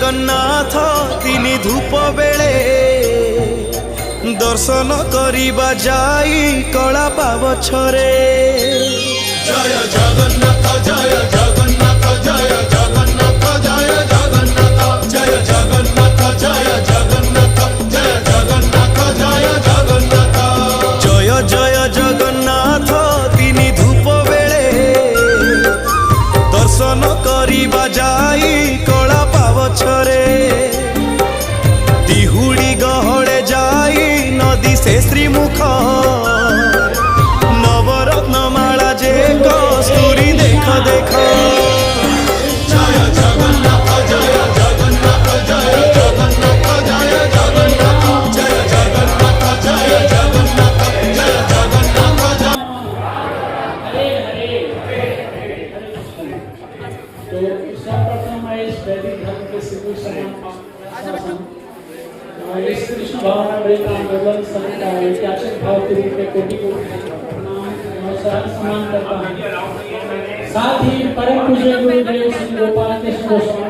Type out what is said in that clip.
जगन्नाथ तिनि धूप बेले दर्शन करिबा जाई कला पावछरे। जय जगन्नाथ जय जगन्नाथ जय जगन्नाथ जय जगन्नाथ जय जगन्नाथ जय जगन्नाथ जय जगन्नाथ जय जगन्नाथ। जय जय जगन्नाथ तिनि धूप बेले दर्शन करिबा जाई कला पावछरे। दिहुड़ी गहड़े जाई नदी से श्रीमुख नवरत्न माला जे कस्तूरी देख देख। जय जगन्नाथ जय जगन्नाथ जय जगन्नाथ जय जगन्नाथ जय जगन्नाथ जय जगन्नाथ जय जगन्नाथ। तो सर्वप्रथम मैं इस वैदिक धर्म के सिद्धू समान इस कृष्ण भावना वृत्त आंदोलन संघ का ऐतिहासिक भाव के रूप में कोटि को प्रणाम समान करता हूँ। साथ ही परम पूज्य गुरुदेव श्री गोपाल कृष्ण गोस्वामी